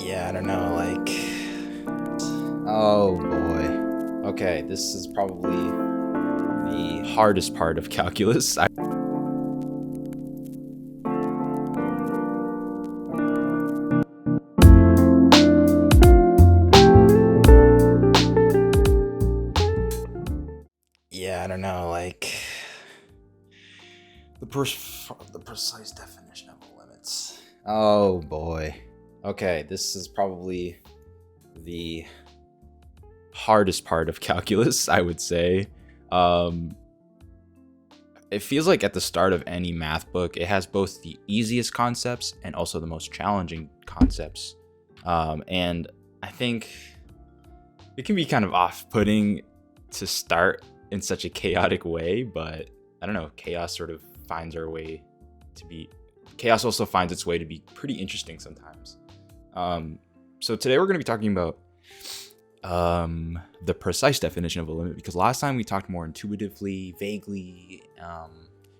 Yeah, I don't know, oh boy. Okay, this is probably the hardest part of calculus. Yeah, I don't know, the precise definition of limits. Oh boy. Okay, this is probably the hardest part of calculus, I would say. It feels like at the start of any math book, it has both the easiest concepts and also the most challenging concepts. And I think it can be kind of off-putting to start in such a chaotic way, but I don't know, chaos also finds its way to be pretty interesting sometimes. So today we're going to be talking about the precise definition of a limit, because last time we talked more intuitively, vaguely.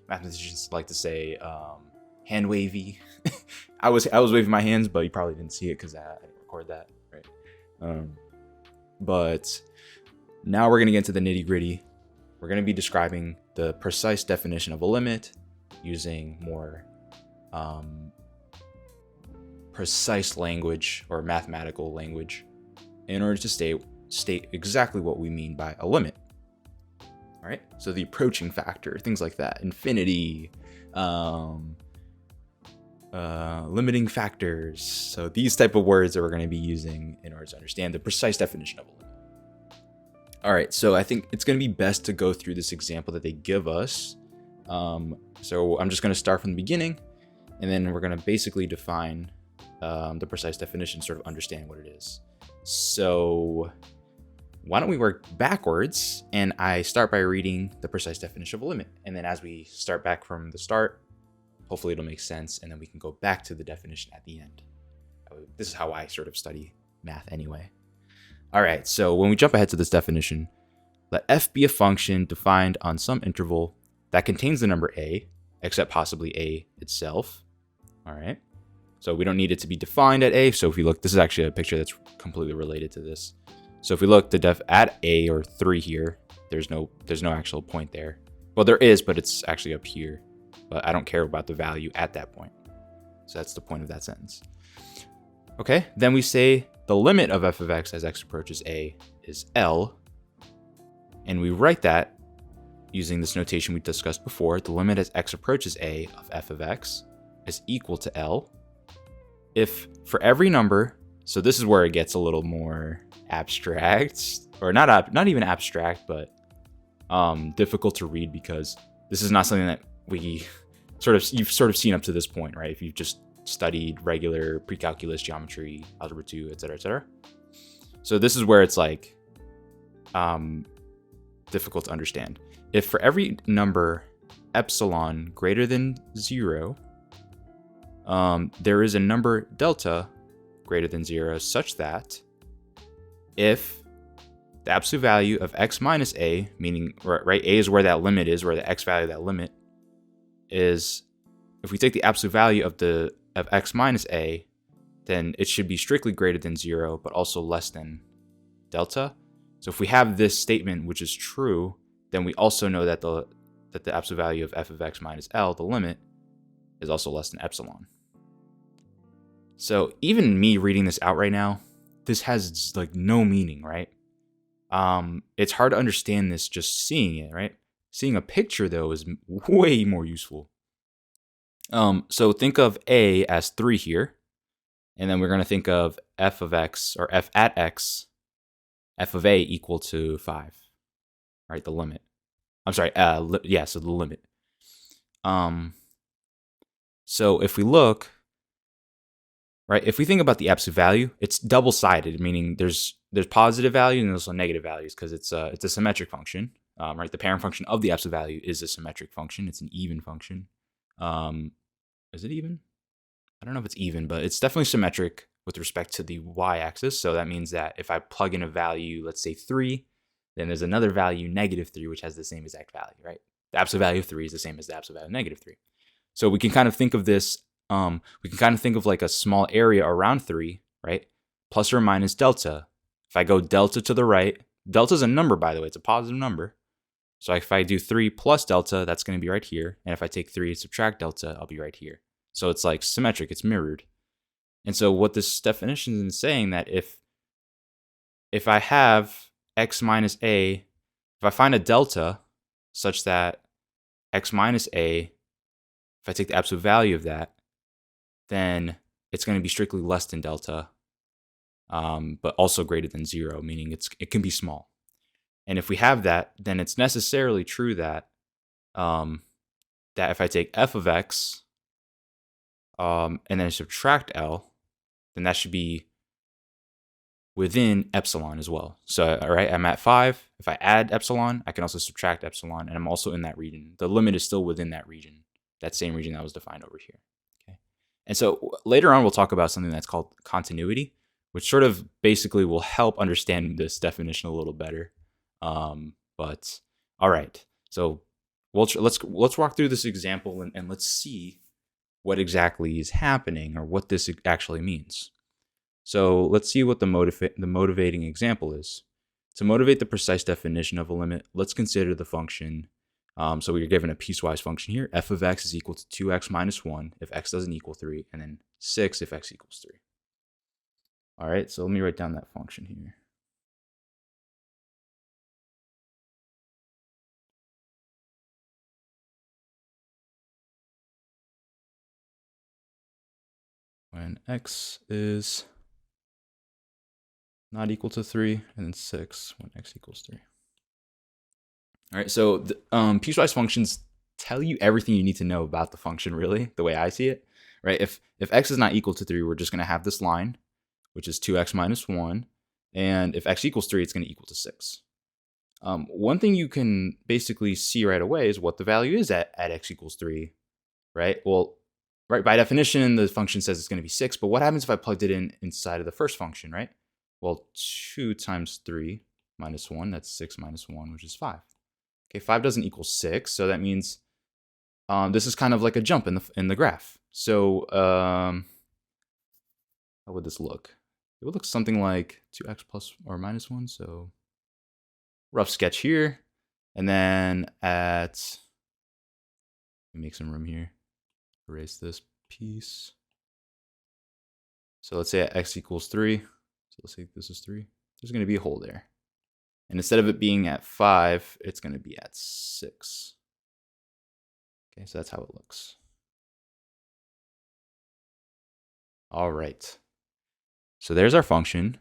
Mathematicians like to say hand wavy. I was waving my hands, but you probably didn't see it because I didn't record that, right? But now we're gonna get into the nitty gritty. We're gonna be describing the precise definition of a limit using more precise language or mathematical language in order to state exactly what we mean by a limit. All right, so the approaching factor, things like that, infinity, limiting factors. So these type of words that we're going to be using in order to understand the precise definition of a limit. All right, so I think it's going to be best to go through this example that they give us. So I'm just going to start from the beginning, and then we're going to basically define the precise definition, sort of understand what it is. So why don't we work backwards, and I start by reading the precise definition of a limit. And then as we start back from the start, hopefully it'll make sense, and then we can go back to the definition at the end. This is how I sort of study math anyway. All right, so when we jump ahead to this definition, let f be a function defined on some interval that contains the number a, except possibly a itself. All right, so we don't need it to be defined at a. So if we look, this is actually a picture that's completely related to this. So if we look at a or 3 here, there's no actual point there. Well, there is, but it's actually up here. But I don't care about the value at that point. So that's the point of that sentence. Okay, then we say the limit of f of x as x approaches a is L. And we write that using this notation we discussed before. The limit as x approaches a of f of x is equal to L. If for every number, so this is where it gets a little more abstract, or not even abstract, but difficult to read, because this is not something that you've sort of seen up to this point, right? If you've just studied regular pre-calculus geometry, algebra 2, etc., etc. So this is where it's like difficult to understand. If for every number epsilon greater than 0, there is a number delta greater than 0, such that if the absolute value of x minus a, meaning, right, a is where that limit is, where the x value of that limit is, if we take the absolute value of x minus a, then it should be strictly greater than 0, but also less than delta. So if we have this statement, which is true, then we also know that the absolute value of f of x minus L, the limit, is also less than epsilon. So even me reading this out right now, this has like no meaning, right? It's hard to understand this just seeing it, right? Seeing a picture, though, is way more useful. So think of a as 3 here, and then we're going to think of f of x, or f at x, f of a equal to 5, right? The limit. I'm sorry, so the limit. So if we look, right, if we think about the absolute value, it's double-sided, meaning there's positive value and there's also negative values, because it's a symmetric function, right? The parent function of the absolute value is a symmetric function. It's an even function. Is it even? I don't know if it's even, but it's definitely symmetric with respect to the y-axis. So that means that if I plug in a value, let's say 3, then there's another value, -3, which has the same exact value, right? The absolute value of 3 is the same as the absolute value of -3. So we can kind of think of this, we can kind of think of like a small area around 3, right? plus or minus delta. If I go delta to the right, delta is a number, by the way. It's a positive number. So if I do 3 plus delta, that's going to be right here. And if I take 3 and subtract delta, I'll be right here. So it's like symmetric. It's mirrored. And so what this definition is saying that if I have x minus a, if I find a delta such that x minus a, if I take the absolute value of that, then it's going to be strictly less than delta, but also greater than 0, meaning it can be small. And if we have that, then it's necessarily true that that if I take f of x and then subtract L, then that should be within epsilon as well. So, all right, I'm at 5. If I add epsilon, I can also subtract epsilon, and I'm also in that region. The limit is still within that region, that same region that was defined over here. Okay. And so later on, we'll talk about something that's called continuity, which sort of basically will help understand this definition a little better. But all right, so let's walk through this example and let's see what exactly is happening or what this actually means. So let's see what the motivating example is. To motivate the precise definition of a limit, let's consider the function. So we're given a piecewise function here. F of x is equal to 2x minus 1 if x doesn't equal 3, and then 6 if x equals 3. All right, so let me write down that function here. When x is not equal to 3, and then 6 when x equals 3. All right, so the, piecewise functions tell you everything you need to know about the function, really, the way I see it, right? If x is not equal to 3, we're just going to have this line, which is 2x minus 1, and if x equals 3, it's going to equal to 6. One thing you can basically see right away is what the value is at x equals 3, right? Well, right, by definition, the function says it's going to be 6, but what happens if I plugged it inside of the first function, right? Well, 2 times 3 minus 1, that's 6 minus 1, which is 5. Okay, 5 doesn't equal 6, so that means this is kind of like a jump in the graph. So how would this look? It would look something like 2x plus or minus 1, so rough sketch here. And then let me make some room here. Erase this piece. So let's say at x equals 3. So let's say this is 3. There's going to be a hole there. And instead of it being at 5, it's going to be at 6. Okay, so that's how it looks. All right. So there's our function.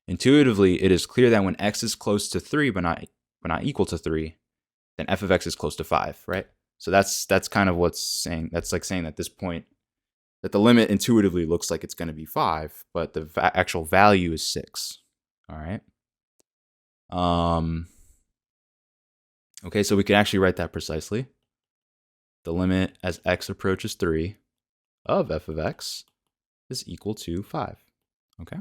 Intuitively, it is clear that when x is close to 3 but not equal to 3, then f of x is close to 5, right? So that's kind of what's saying. That's like saying at this point that the limit intuitively looks like it's going to be 5, but the actual value is 6. All right. Okay, so we can actually write that precisely. The limit as x approaches 3 of f of x is equal to 5. Okay.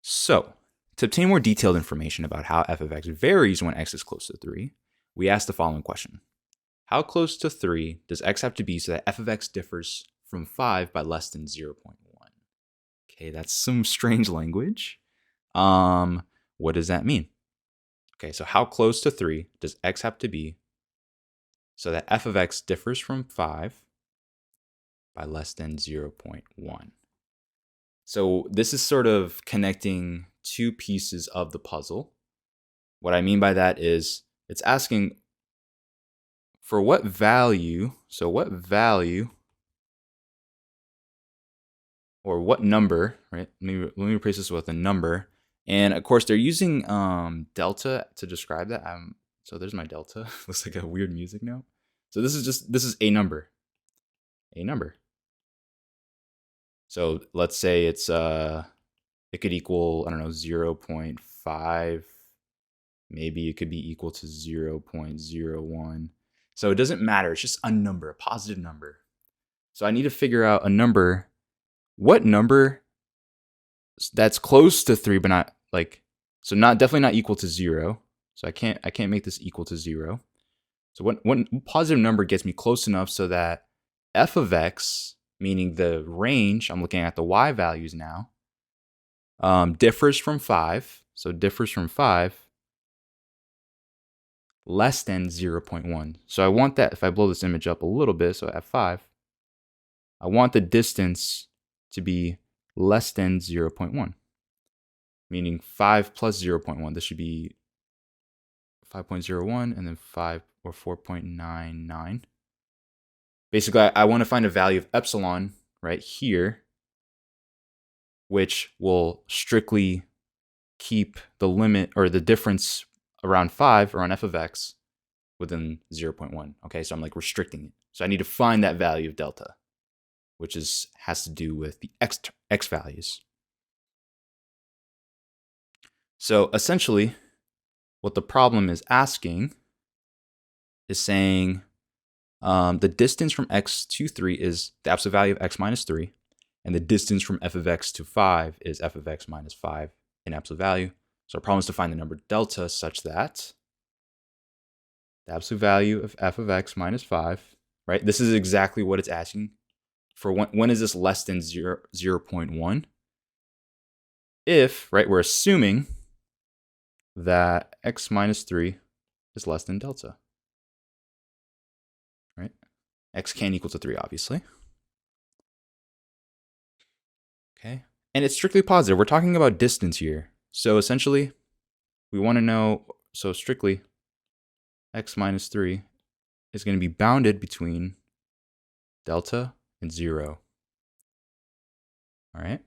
So to obtain more detailed information about how f of x varies when x is close to 3, we ask the following question. How close to 3 does x have to be so that f of x differs from 5 by less than 0.1? Okay, that's some strange language. What does that mean? Okay, so how close to 3 does x have to be so that f of x differs from 5 by less than 0.1? So this is sort of connecting two pieces of the puzzle. What I mean by that is it's asking for what value, or what number, right? Let me replace this with a number. And of course, they're using delta to describe that. So there's my delta. Looks like a weird music note. So this is a number. A number. So let's say it's it could equal, I don't know, 0.5. Maybe it could be equal to 0.01. So it doesn't matter. It's just a number, a positive number. So I need to figure out a number. What number that's close to 3, but not like, so definitely not equal to 0. So I can't make this equal to 0. So what positive number gets me close enough so that f of x meaning the range, I'm looking at the y values now, differs from 5. So differs from 5 less than 0.1. So I want that, if I blow this image up a little bit, so at 5, I want the distance to be less than 0.1, meaning 5 plus 0.1. This should be 5.01 and then 5 or 4.99. Basically, I want to find a value of epsilon right here, which will strictly keep the limit or the difference around 5 or on f of x within 0.1. Okay, so I'm like restricting it. So I need to find that value of delta, which has to do with the x values. So essentially, what the problem is asking is saying the distance from x to 3 is the absolute value of x minus 3, and the distance from f of x to 5 is f of x minus 5 in absolute value. So our problem is to find the number delta such that the absolute value of f of x minus 5, right? This is exactly what it's asking for. When is this less than 0.1? If, right, we're assuming that x minus 3 is less than delta, right? X can't equal to 3, obviously. Okay, and it's strictly positive. We're talking about distance here. So essentially, we want to know, so strictly, x minus 3 is going to be bounded between delta and 0. All right.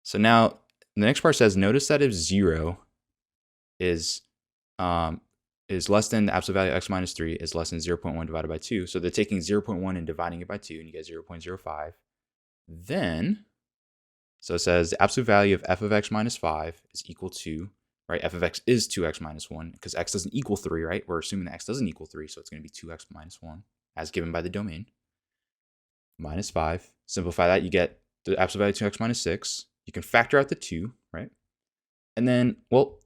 So now the next part says, notice that if 0 is less than the absolute value of x minus 3 is less than 0.1 divided by 2. So they're taking 0.1 and dividing it by 2, and you get 0.05. Then, so it says the absolute value of f of x minus 5 is equal to, right, f of x is 2x minus 1, because x doesn't equal 3, right? We're assuming that x doesn't equal 3, so it's going to be 2x minus 1, as given by the domain, minus 5. Simplify that, you get the absolute value of 2x minus 6. You can factor out the 2, right? And then, well,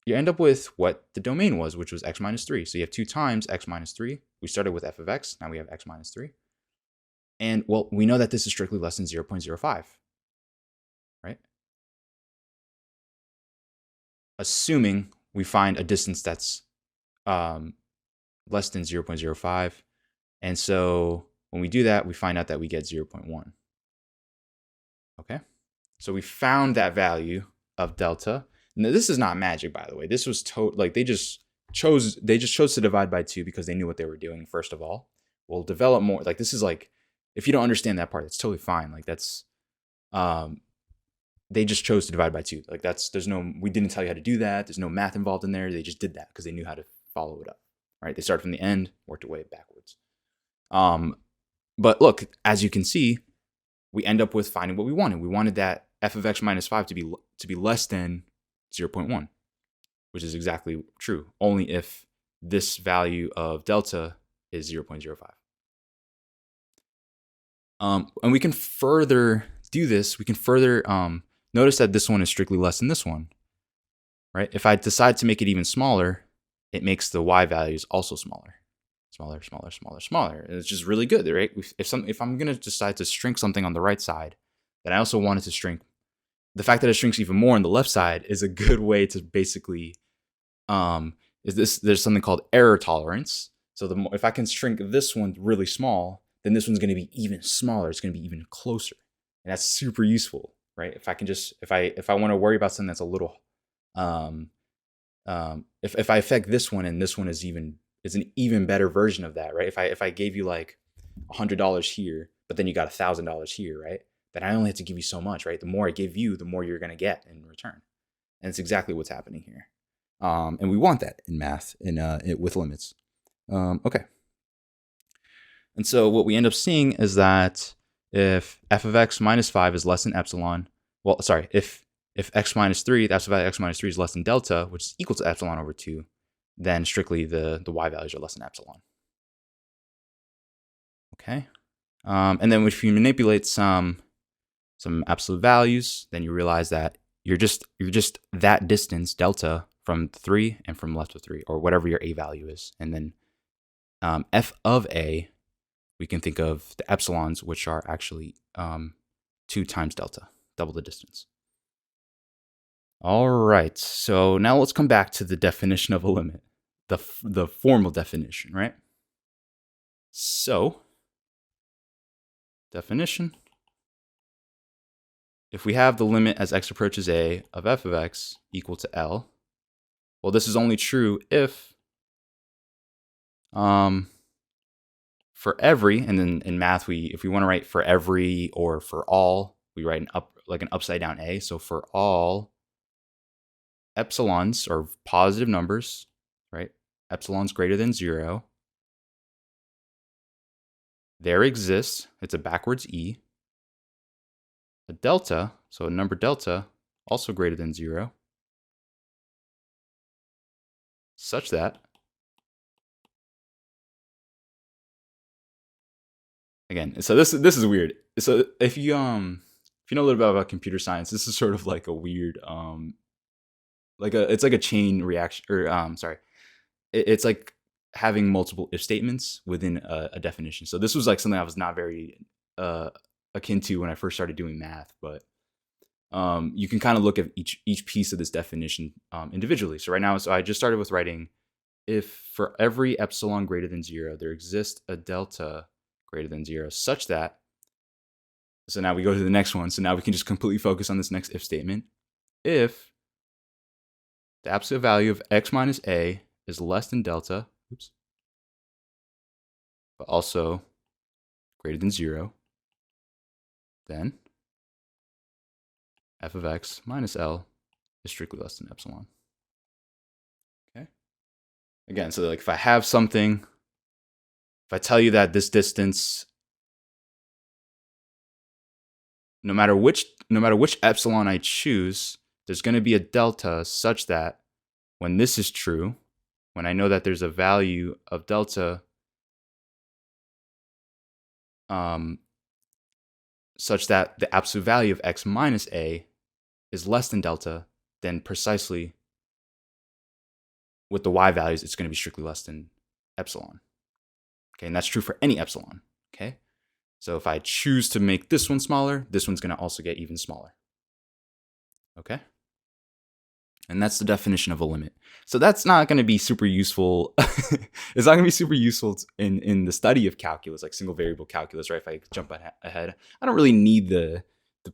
you end up with what the domain was, which was x minus 3. So you have 2 times x minus 3. We started with f of x. Now we have x minus 3. And, well, we know that this is strictly less than 0.05, right? Assuming we find a distance that's less than 0.05. And so when we do that, we find out that we get 0.1. Okay? So we found that value of delta. Now, this is not magic, by the way. This was they just chose to divide by 2 because they knew what they were doing, first of all. We'll develop more. Like, this is like, if you don't understand that part, that's totally fine. Like, that's they just chose to divide by 2. Like, we didn't tell you how to do that. There's no math involved in there. They just did that because they knew how to follow it up. Right? They started from the end, worked their way backwards. But look, as you can see, we end up with finding what we wanted. We wanted that f of x minus 5 to be less than 0.1, which is exactly true, only if this value of delta is 0.05. And we can further do this. We can further notice that this one is strictly less than this one, right? If I decide to make it even smaller, it makes the y values also smaller. Smaller. And it's just really good, right? If I'm going to decide to shrink something on the right side, then I also want it to shrink. The fact that it shrinks even more on the left side is a good way to basically, there's something called error tolerance. So if I can shrink this one really small, then this one's going to be even smaller. It's going to be even closer. And that's super useful, right? If I can just, if I want to worry about something that's a little, if I affect this one and this one is an even better version of that, right? If I gave you like $100 here, but then you got $1,000 here, right? Then I only have to give you so much, right? The more I give you, the more you're going to get in return. And it's exactly what's happening here. And we want that in math with limits. Okay. And so what we end up seeing is that if f of x minus 5 is less than epsilon, if x minus 3, the absolute value of x minus 3 is less than delta, which is equal to epsilon over 2, then strictly the y values are less than epsilon. Okay. And then if you manipulate some absolute values, then you realize that you're just that distance, delta, from 3 and from left to 3, or whatever your a value is. And then f of a, we can think of the epsilons, which are actually 2 times delta, double the distance. All right, so now let's come back to the definition of a limit, the formal definition, right? So, definition. If we have the limit as x approaches a of f of x equal to L, well, this is only true if for every, and then in math, if we want to write for every or for all, we write an upside down A. So for all epsilons or positive numbers, right? Epsilon's greater than 0. There exists, it's a backwards E, a delta, so a number delta, also greater than 0, such that, again, so this is weird. So if you know a little bit about computer science, this is sort of like a weird it's like a chain reaction, or it's like having multiple if statements within a definition. So this was like something I was not very akin to when I first started doing math, but you can kind of look at each piece of this definition individually. So right now, I just started with writing, if for every epsilon greater than 0, there exists a delta greater than 0, such that, so now we go to the next one. So now we can just completely focus on this next if statement. If the absolute value of x minus a is less than delta, but also greater than 0, then f of x minus L is strictly less than epsilon. Okay. Again, so like if I have something, if I tell you that this distance, no matter which epsilon I choose, there's going to be a delta such that when this is true, when I know that there's a value of delta such that the absolute value of x minus a is less than delta, then precisely with the y values, it's going to be strictly less than epsilon. Okay, and that's true for any epsilon. Okay, so if I choose to make this one smaller, this one's going to also get even smaller. Okay, and that's the definition of a limit. So that's not going to be super useful. It's not going to be super useful in the study of calculus, like single variable calculus, right? If I jump ahead, I don't really need the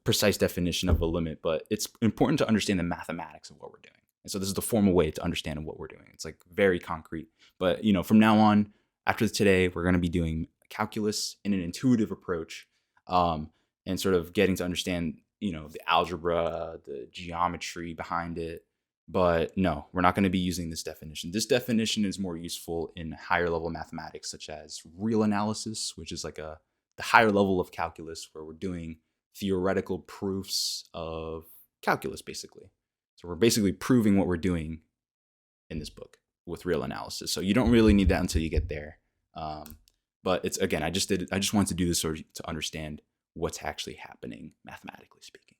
precise definition of a limit, but it's important to understand the mathematics of what we're doing. And so this is the formal way to understand what we're doing. It's like very concrete. But from now on, after today, we're going to be doing calculus in an intuitive approach, and sort of getting to understand, the algebra, the geometry behind it. But no, we're not going to be using this definition. This definition is more useful in higher level mathematics, such as real analysis, which is like the higher level of calculus where we're doing theoretical proofs of calculus, basically. So we're basically proving what we're doing in this book with real analysis. So you don't really need that until you get there. But it's, again, I just wanted to do this sort of to understand what's actually happening mathematically speaking.